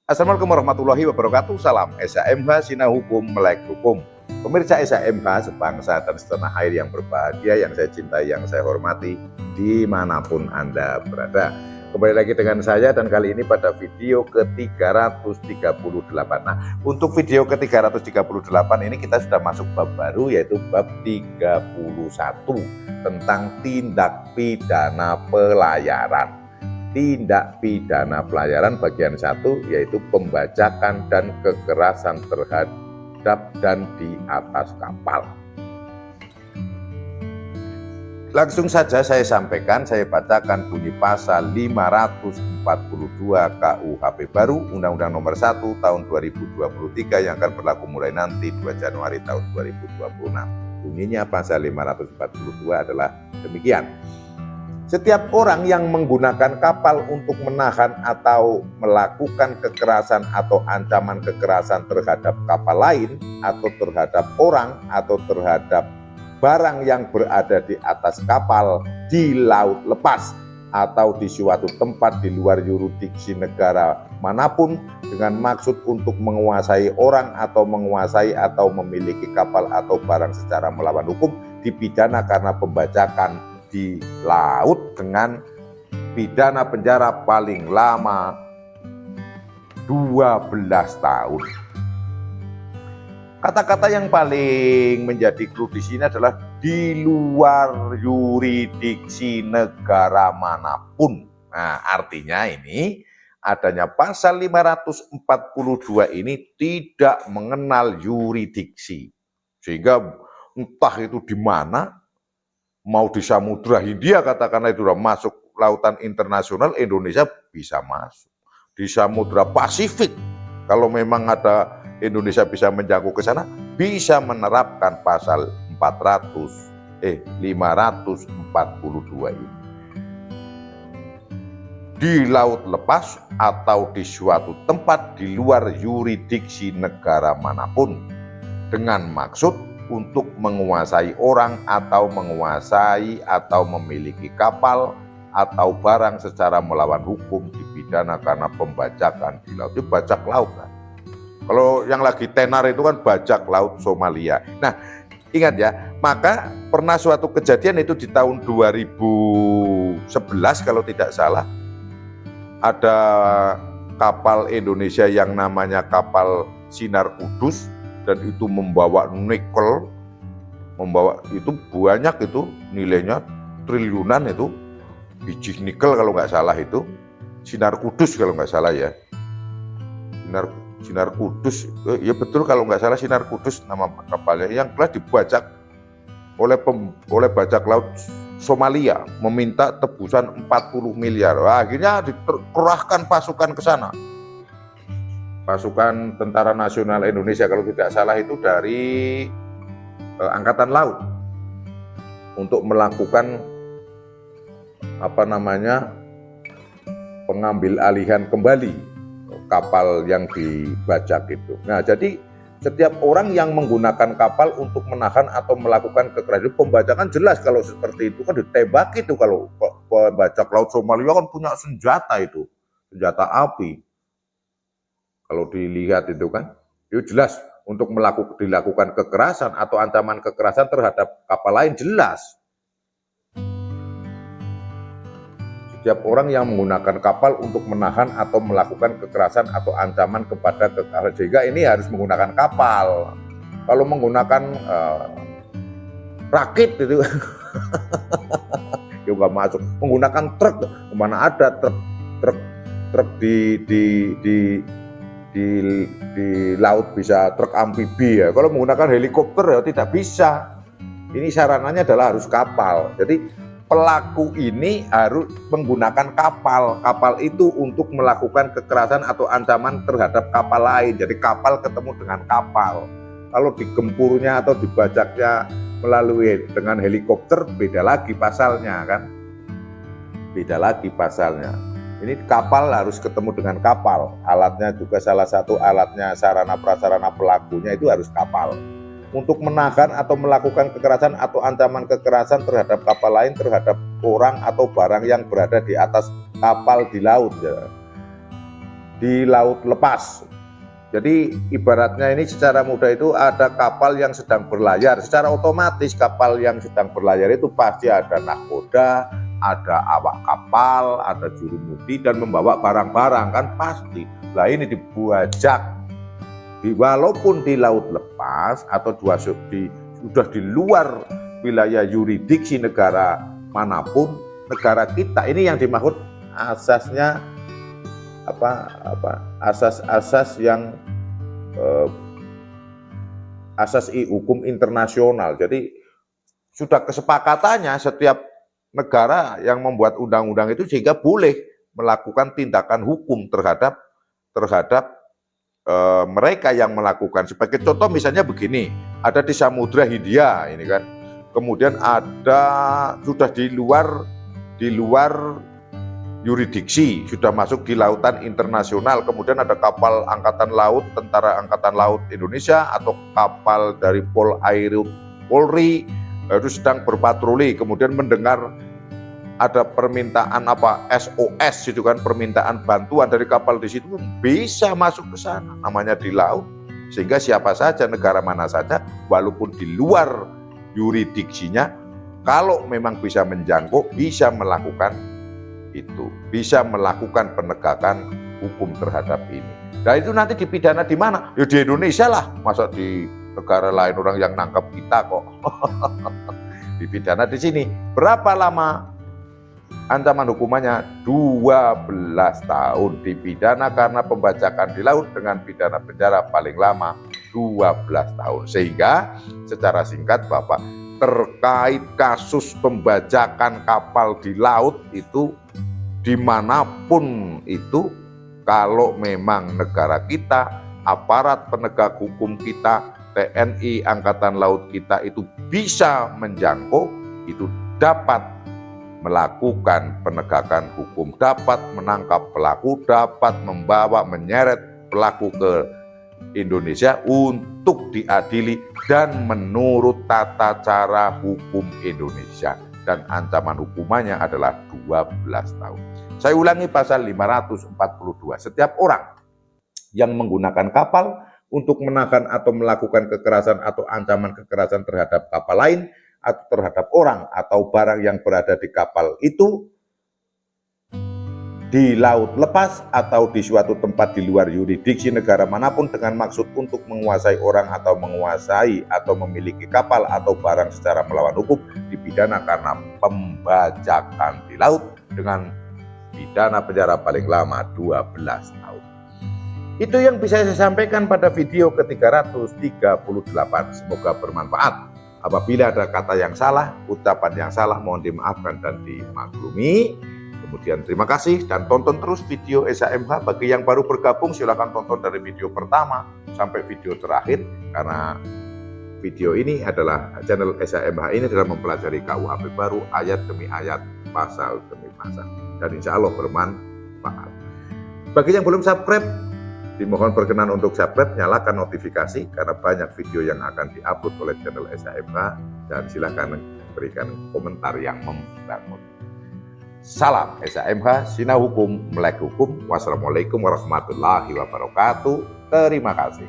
Assalamualaikum warahmatullahi wabarakatuh. Salam SHMH Sinau Hukum Melek Hukum. Pemirsa SHMH sebangsa dan setanah air yang berbahagia, yang saya cintai, yang saya hormati, dimanapun Anda berada. Kembali lagi dengan saya, dan kali ini pada video ke-338. Nah, untuk video ke-338 ini kita sudah masuk bab baru, yaitu bab 31 tentang tindak pidana pelayaran. Tindak pidana pelayaran bagian 1, yaitu pembajakan dan kekerasan terhadap dan di atas kapal. Langsung saja saya sampaikan, saya bacakan bunyi pasal 542 KUHP baru Undang-Undang Nomor 1 Tahun 2023 yang akan berlaku mulai nanti 2 Januari tahun 2026. Bunyinya pasal 542 adalah demikian. Setiap orang yang menggunakan kapal untuk menahan atau melakukan kekerasan atau ancaman kekerasan terhadap kapal lain, atau terhadap orang, atau terhadap barang yang berada di atas kapal di laut lepas, atau di suatu tempat di luar yurisdiksi negara manapun, dengan maksud untuk menguasai orang atau menguasai atau memiliki kapal atau barang secara melawan hukum, dipidana karena pembajakan di laut dengan pidana penjara paling lama 12 tahun. Kata-kata yang paling menjadi clue di sini adalah di luar yurisdiksi negara manapun. Nah, artinya ini adanya pasal 542 ini tidak mengenal yurisdiksi. Sehingga entah itu di mana, mau di Samudra Hindia katakanlah itu sudah masuk lautan internasional, Indonesia bisa masuk. Di Samudra Pasifik, kalau memang ada Indonesia bisa menjangkau ke sana, bisa menerapkan pasal 542 ini. Di laut lepas atau di suatu tempat di luar yurisdiksi negara manapun, dengan maksud untuk menguasai orang atau menguasai atau memiliki kapal atau barang secara melawan hukum, dipidana karena pembajakan di laut. Itu bajak laut kan. Kalau yang lagi tenar itu kan bajak laut Somalia. Nah, ingat ya, maka pernah suatu kejadian itu di tahun 2011 kalau tidak salah, ada kapal Indonesia yang namanya kapal Sinar Kudus, dan itu membawa nikel, membawa itu banyak, itu nilainya triliunan, itu biji nikel kalau nggak salah, itu Sinar Kudus kalau nggak salah ya, Sinar Kudus, ya betul kalau nggak salah Sinar Kudus nama kapalnya, yang telah dibajak oleh bajak laut Somalia, meminta tebusan 40 miliar. Wah, akhirnya dikerahkan pasukan ke sana. Pasukan Tentara Nasional Indonesia kalau tidak salah itu dari Angkatan Laut, untuk melakukan pengambil alihan kembali kapal yang dibajak itu. Nah, jadi setiap orang yang menggunakan kapal untuk menahan atau melakukan kekerasan, pembajakan jelas kalau seperti itu kan ditembak itu. Kalau bajak laut Somalia kan punya senjata itu, senjata api. Kalau dilihat itu kan, itu jelas untuk dilakukan kekerasan atau ancaman kekerasan terhadap kapal lain, jelas. Setiap orang yang menggunakan kapal untuk menahan atau melakukan kekerasan atau ancaman kepada kekerasan, sehingga ini harus menggunakan kapal. Kalau menggunakan rakit itu ya nggak masuk. Menggunakan truk, kemana ada truk di laut bisa truk amfibi ya. Kalau menggunakan helikopter ya tidak bisa. Ini sarananya adalah harus kapal. Jadi pelaku ini harus menggunakan kapal. Kapal itu untuk melakukan kekerasan atau ancaman terhadap kapal lain. Jadi kapal ketemu dengan kapal. Kalau digempurnya atau dibajaknya melalui dengan helikopter, beda lagi pasalnya kan. Beda lagi pasalnya. Ini kapal harus ketemu dengan kapal. Alatnya juga salah satu alatnya, sarana prasarana pelakunya itu harus kapal. Untuk menahan atau melakukan kekerasan atau ancaman kekerasan terhadap kapal lain, terhadap orang atau barang yang berada di atas kapal di laut. Ya. di laut lepas. Jadi ibaratnya ini secara mudah itu ada kapal yang sedang berlayar, secara otomatis kapal yang sedang berlayar itu pasti ada nahkoda, ada awak kapal, ada jurumudi dan membawa barang-barang kan pasti. Lah ini dibuajak, walaupun di laut lepas atau sudah di luar wilayah yurisdiksi negara manapun, negara kita ini yang dimaksud asasnya asas-asas yang asas hukum internasional. Jadi sudah kesepakatannya setiap negara yang membuat undang-undang itu sehingga boleh melakukan tindakan hukum terhadap mereka yang melakukan. Sebagai contoh misalnya begini, ada di Samudra Hindia ini kan, kemudian ada sudah di luar yurisdiksi, sudah masuk di lautan internasional, kemudian ada kapal angkatan laut, tentara angkatan laut Indonesia atau kapal dari Polri itu sedang berpatroli, kemudian mendengar ada permintaan SOS itu kan, permintaan bantuan dari kapal di situ, bisa masuk ke sana, namanya di laut, sehingga siapa saja, negara mana saja, walaupun di luar yurisdiksinya, kalau memang bisa menjangkau, bisa melakukan itu, bisa melakukan penegakan hukum terhadap ini. Nah itu nanti dipidana di mana? Ya di Indonesia lah, masa di negara lain orang yang nangkap kita kok. Dipidana di sini. Berapa lama ancaman hukumannya? 12 tahun. Dipidana karena pembajakan di laut dengan pidana penjara paling lama 12 tahun. Sehingga secara singkat Bapak, terkait kasus pembajakan kapal di laut itu dimanapun itu, kalau memang negara kita, aparat penegak hukum kita, TNI, Angkatan Laut kita itu bisa menjangkau, itu dapat melakukan penegakan hukum, dapat menangkap pelaku, dapat membawa, menyeret pelaku ke Indonesia untuk diadili dan menurut tata cara hukum Indonesia. Dan ancaman hukumannya adalah 12 tahun. Saya ulangi pasal 542. Setiap orang yang menggunakan kapal untuk menahan atau melakukan kekerasan atau ancaman kekerasan terhadap kapal lain atau terhadap orang atau barang yang berada di kapal itu di laut lepas atau di suatu tempat di luar yurisdiksi negara manapun dengan maksud untuk menguasai orang atau menguasai atau memiliki kapal atau barang secara melawan hukum, dipidana karena pembajakan di laut dengan pidana penjara paling lama 12 tahun. Itu yang bisa saya sampaikan pada video ke-338. Semoga bermanfaat. Apabila ada kata yang salah, ucapan yang salah, mohon dimaafkan dan dimaklumi. Kemudian terima kasih dan tonton terus video SHMH. Bagi yang baru bergabung silahkan tonton dari video pertama sampai video terakhir, karena video ini adalah channel SHMH ini adalah mempelajari KUHP baru ayat demi ayat, pasal demi pasal, dan insya Allah bermanfaat. Bagi yang belum subscribe, dimohon berkenan untuk subscribe, nyalakan notifikasi karena banyak video yang akan diupload oleh channel SHMH, dan silahkan berikan komentar yang membangun. Salam SHMH, Sinau Hukum, Melek Hukum. Wassalamualaikum warahmatullahi wabarakatuh. Terima kasih.